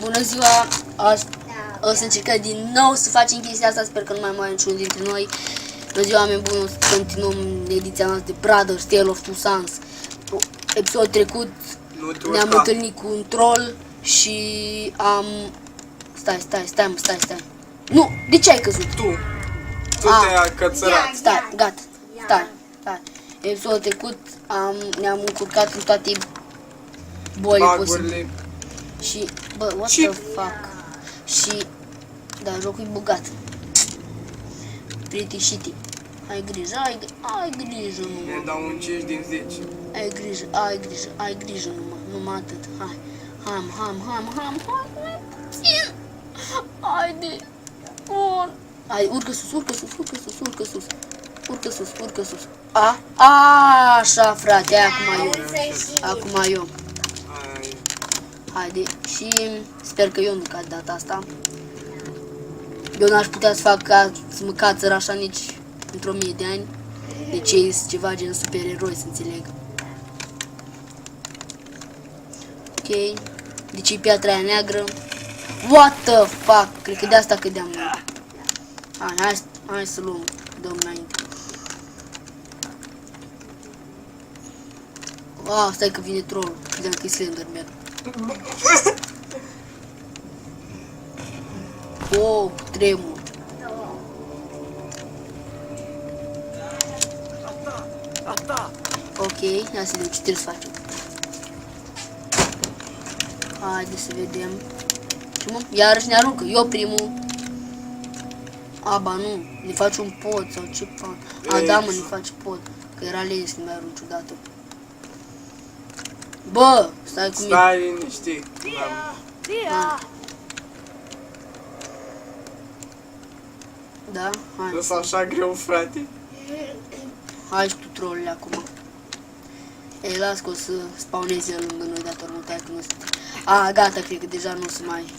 Bună ziua! O să încercăm din nou să facem chestia asta, sper că nu mai moare niciunul dintre noi. Bună ziua, oameni buni, o să continuăm ediția noastră de Brothers Tale of Two Sons. Episodul trecut ne-am întâlnit cu un troll și am... Stai. Nu, de ce ai căzut? Tu te-ai cățărat. Stai, gata, stai. Episodul trecut ne-am încurcat în toate bolile posibile. Și, bă, what the fuck? Și, da, jocul e bugat. Pretty shitty. Ai grijă numai. Ne dau un 5 din 10. Ai grijă numai atât. Hai, puțin. Haide. Bun. Hai, urcă sus. Urcă sus. Așa, frate, acum eu. Haide, și sper că eu nu cad data asta. Eu n-aș putea să fac să mă cațăr așa nici într-o mie de ani. Deci e ceva gen supereroi, să înțeleg. Ok. Deci e piatra aia neagră. What the fuck? Cred că de asta cădeam noi. Hai să luăm. Dăm înainte. Stai că vine trollul. Credeam că e Slenderman. Tremur. Ok, ia să vedem ce trebuie să facem. Haide să vedem. Ce mă? Iarăși ne aruncă. Eu primul. Nu. Ne faci un pod sau ce fac? Da, mă, ne faci pod. Că era lene să ne mai arunci odată. Bă, stai cu mine. Stai liniștit. Da, hai. Nu-s așa greu, frate. Hai și tu, trollule, acum. Ei, las că o să spawneze el lângă noi dator mutai că nu se... Gata, cred că deja nu o să mai...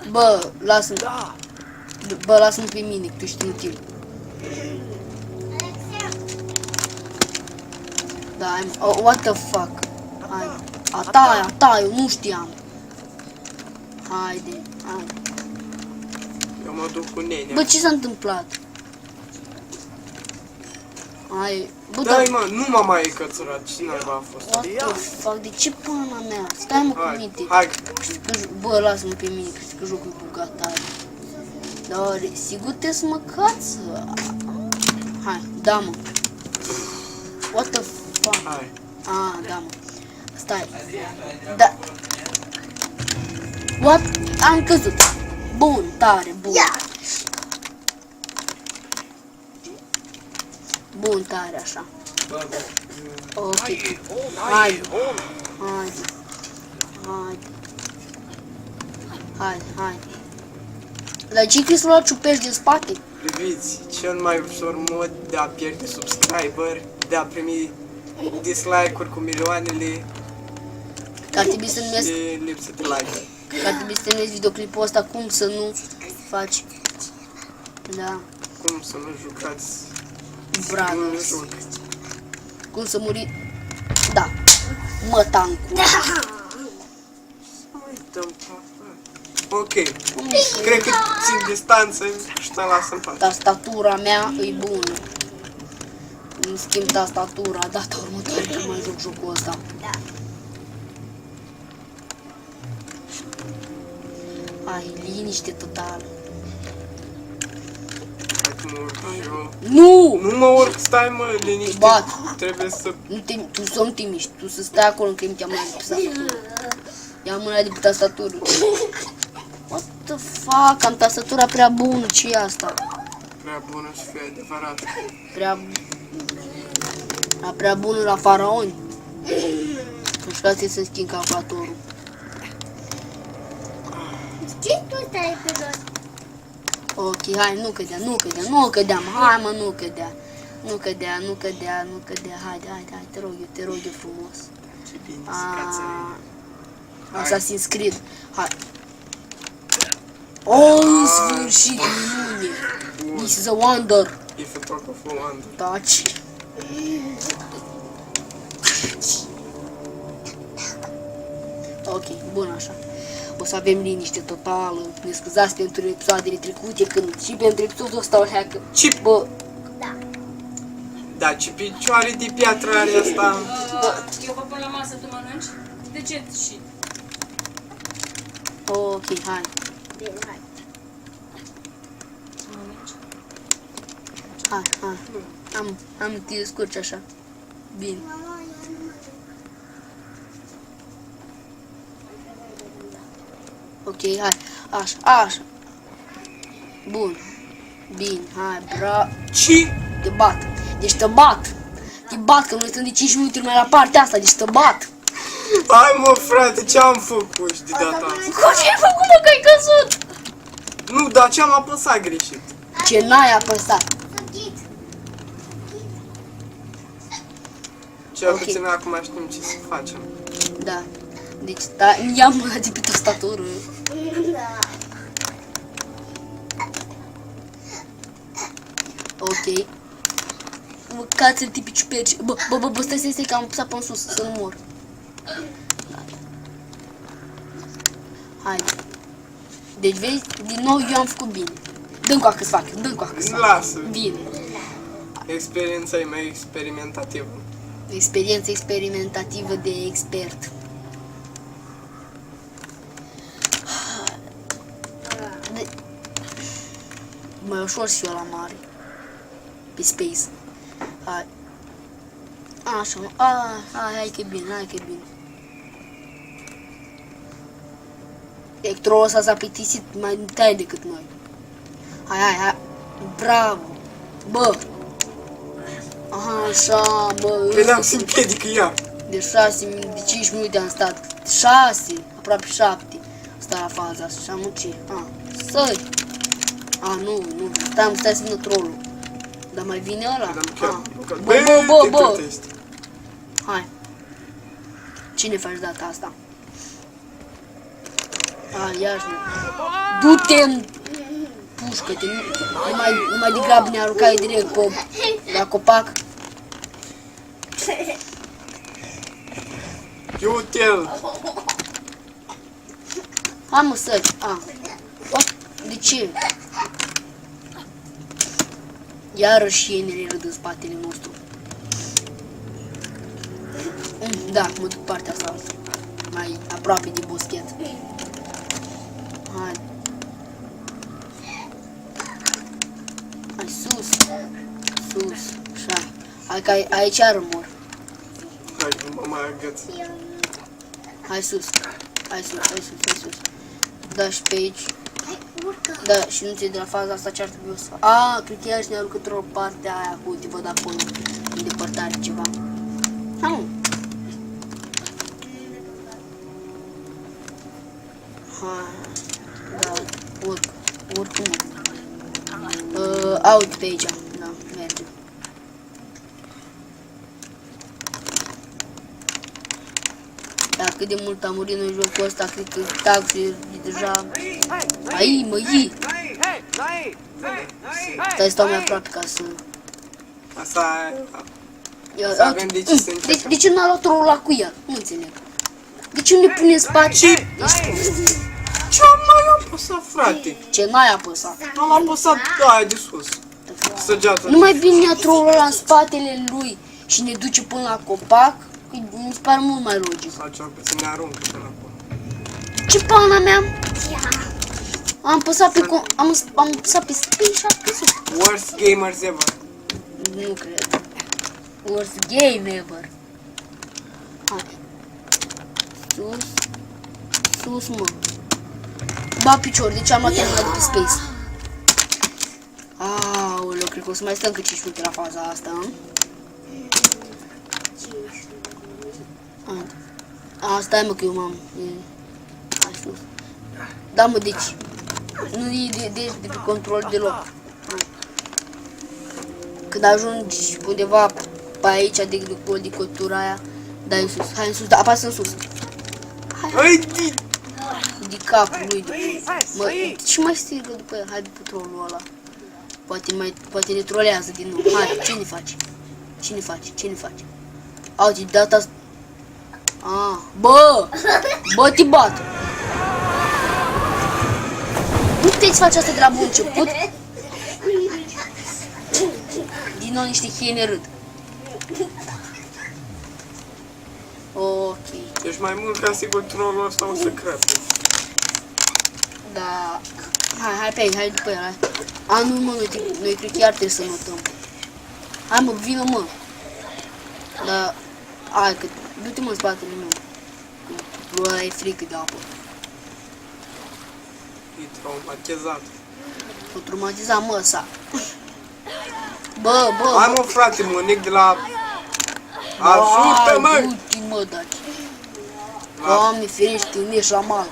Bă, lasă-mă. Bă, lasă-mă pe mine, că tu ești inutil. Da, what the fuck? Hai. A ta, eu nu știam. Haide. Eu mă duc cu nenea. Bă, ce s-a întâmplat? Bă, dai, mă, nu m-a mai cățărat. Cine a fost? What the fuck? De ce pana mea? Stai, mă, cu minte. Hai. Bă, lasă-mă pe mine, că jocul e bugat tare. Dar, sigur te să mă cață? Hai, da, mă. What the fuck? Hai. Da, mă. Stai. Da. What? Am căzut. Bun, tare, bun. Bun, tare, așa. Ok. Haide. Dar ce crezi să lua ciupești din spate? Priviți, cel mai ușor mod de a pierde subscriber, de a primi dislike-uri cu milioanele Că ar trebui să numesc... de lipsă de like. Că ar trebui să numesc videoclipul ăsta cum să nu faci... Da. Cum să nu jucați? Brothers. Cum să muri... Da. Mă, tancul. Ok. Cred că țin distanță și te las în pace. Tastatura mea e bună. Îmi schimb tastatura data următoare când mai joc jocul ăsta. Hai, liniște totală. Nu! Nu mă urc, stai, mă, liniște. Bat. Trebuie să... Tu să nu te miști, tu să stai acolo încă îmi ia mâna de pe tastatură. Ia mâna de pe tastatură. What the fuck, am tastatura prea bună, ce e asta? Prea bună și fie adevărat. Prea bună la faraoni. Nu știu că să schimb calculatorul. Ce tu stai pe jos? Ok, hai, nu cădeam, hai mă, nu cădea, hai, te rog eu frumos. Ce bine să Assassin's Creed, hai. În sfârșit, minune. This is a wonder. If you talk of a wonder. Taci. Ok, Bun așa. O să avem liniște totală. Ne scuzați pentru episoadele trecute, când și pentru episodul ăsta o heacă. Ce? Bă, Da. Da, ce picioare de piatră are asta? Eu vă pun la masă, tu mănânci? De ce și? ok, hai. Bine, hai. Să mănânci? Hai. Am te scurci așa. Bine. Mama, eu nu mă duc. Ok, hai. Așa. Bun. Bine, hai, Ce? te bat. Deci te bat. Te bat, că noi suntem de 5 minute mai la partea asta, deci te bat. Hai mă frate, ce-am făcut și de data asta? Cum ce ai făcut, mă, că ai căzut? Nu, dar ce-am apăsat greșit? Ce n-ai apăsat? Sugit. Cel Ok. puțin acum știm ce să facem. Da. Deci, da, ia mâna de pe tastatură. Da. Ok. Bă, cați-l tipi ciuperci. Bă, stai, că am pus apă în sus, să nu mor. Hai. Deci, vezi, din nou eu am făcut bine. Dă-mi coacă să fac, Lasă. Bine. Experiența e mai experimentativă. Experiență experimentativă de expert. Mai ușor și eu la mare. Pe space. Hai. Așa, hai că e bine, Electrolul ăsta s-a plictisit mai tare decât noi. Hai. Bravo. Bă. Așa, bă. Vedeam să împiedică ea. De 6 minute, de 5 minute am stat. 6, aproape 7. Stai la faza asta și am muncit. Sări. Nu. Stai să vină trollul. Dar mai vine ăla? Bă. Hai. Cine faci data asta? Iarăși nu. Du-te în pușcă-te. Nu mai degrabă ne aruncai direct pe la copac. Iute-l! Hai mă, sări. De ce? Iarăși ei ne râd în spatele nostru. Da, mă duc partea asta. Mai aproape de boschet. Hai. Hai sus. Așa. Hai că aici rămor. Hai, mă mai agăț. Hai sus. Da, și pe aici. Urcă. Da, și nu ți-e de la faza asta ce ar trebui să fac. Cred că iarăși ne aruncă într-o parte aia cu, uite, văd acolo, în depărtare ceva. Hai. Da, urc. Uite pe aici, da, merge. Dar cât de mult am murit în jocul ăsta, cred că taxul e deja... Ai, mă, ii! Stai să stau mai aproape ca să... Asta să avem de ce să încercăm. De ce n-a luat rolul ăla cu el? Nu înțeleg. De ce nu ne pune în spate? Ce? Ce-am mai apăsat, frate? Ce n-ai apăsat? Am apăsat aia de sus. Săgeata. Nu mai bine ia trollul ăla în spatele lui și ne duce până la copac? Mi se pare mult mai logic. Sau cel puțin ne aruncă până acolo. Ce pana mea? Am apăsat pe am apăsat pe space și a căzut. Worst gamers ever. Nu cred. Worst game ever. Hai. Sus, mă. Ba picior, deci am luat terminat de pe space. Aoleu, cred că o să mai stăm cât 5 minute la faza asta. Stai mă că eu m-am... Hai sus. Da mă, deci... Nu e de pe control deloc. Când ajungi undeva pe aici, de cotura aia, dai în sus. Hai în sus, da, apasă în sus. Hai, De capul lui. Mă, ce mai strigă după el? Hai după trollul ăla. Poate ne trolează din nou. Hai, ce ne faci? Uite, data... Bă, te bat. Nu puteți face asta de la bun început? Din nou niște hiene râd. Ok. Deci mai mult ca sigur trollul ăsta o să crăpe. Da. Hai pe aici, hai după el, hai. A, nu mă, noi cred că iar trebuie să notăm. Hai mă, vină mă. Da. Hai că, du-te mă în spatele meu. Bă, e frică de apă. E traumatizat. O traumatiza mă ăsta. Bă. Hai mă frate, Monic de la... Ajută-mă! Du-te mă, daci. Doamne ferește, te nești la mal.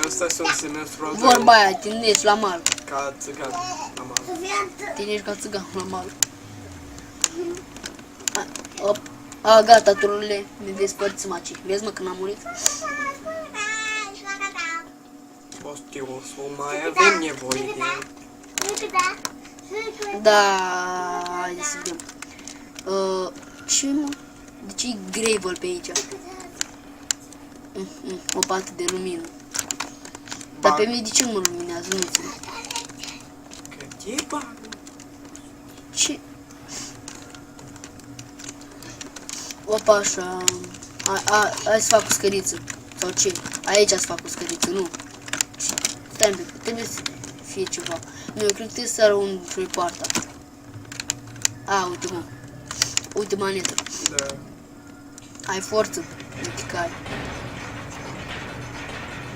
Ăsta sunt semestrul Vorba aia, te nești la mal. ca țigan. Am auzit. Te nești ca țigan la mal. Op. A, gata, trolule, ne despărțim aici. Vezi mă când am murit? Ostiu, să mai avem nevoie de el. Da, hai să vedem. Ce mă? De ce e gravel pe aici? O pată de lumină. Dar pe mine de ce mă luminează? Nu înțeleg. Că te bag. Ce? Opa, așa. Hai să fac o scăriță. Sau ce? Aici să fac o scăriță, nu. Stai un pic, trebuie să fie ceva. Nu, eu cred că trebuie să sară un pe poarta. A, uite mă. Uite manetă. Da. Ai forță. Uite care.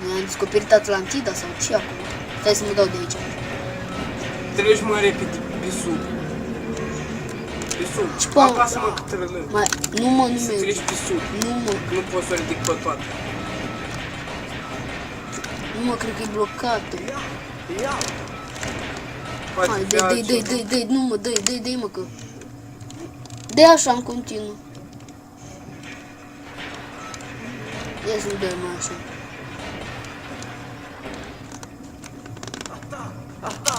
Noi am descoperit Atlantida sau ce acolo? Stai să mă dau de aici. Treci mă repede pe sub. Pe sub. Ce pă? Apasă-mă cât rălând. Mai, nu mă, nu Să merge. treci pe sub. Nu mă, Nu poți să o ridic pe toate. nu mă, cred că e blocată. Poate Hai, fi dă-i, altceva. dă-i, nu mă, dă-i, mă, că... Dă-i așa în continuu. Ia să-mi dă-i, mă, așa.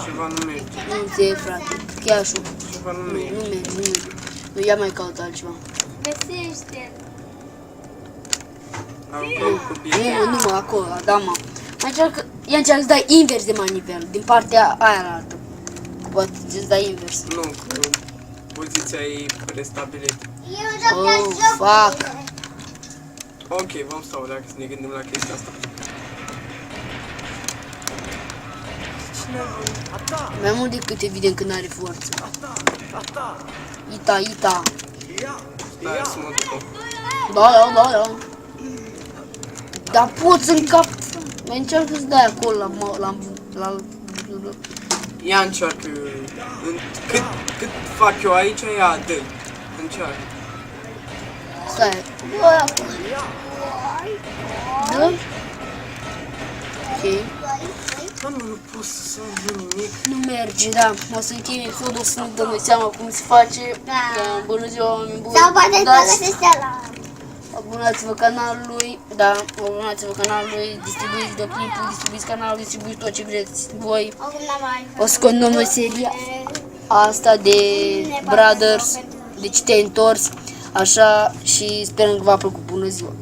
Ceva nu merge. Nu înțeleg, frate, chiar așa. Ceva nu Nu merge. merge, nu merge. Nu, ia mai caut altceva. Găsește. Aruncăm cu Nu, bine. mă, nu, mă, acolo, da, mă. Ia încearcă să dai invers de manivel, din partea aia la altă. Poate să-ți dai invers. Nu, că poziția e restabilită. Oh, fuck. Ok, vom sta o leacă să ne gândim la chestia asta. Mai mult decât evident că n-are forță. Ita. Stai să mă duc. Da. Dar poți în cap. Mai încearcă să dai acolo la Ia încearcă. Cât fac eu aici, ia dă-i. Încearcă. Stai. Da? Ok. Mă, nu pot să am nimic. Nu merge, da. O să încheiem episodul, să nu dăm noi seama cum se face. Da. Bună ziua, oameni buni. Sau poate să Dați- găsește la... Abonați-vă canalului, da, abonați-vă canalului, distribuiți videoclipul, distribuiți canalul, distribuiți tot ce vreți voi. O să continuăm o serie asta de Brothers, deci te-ai întors, așa, și sperăm că v-a plăcut. Bună ziua!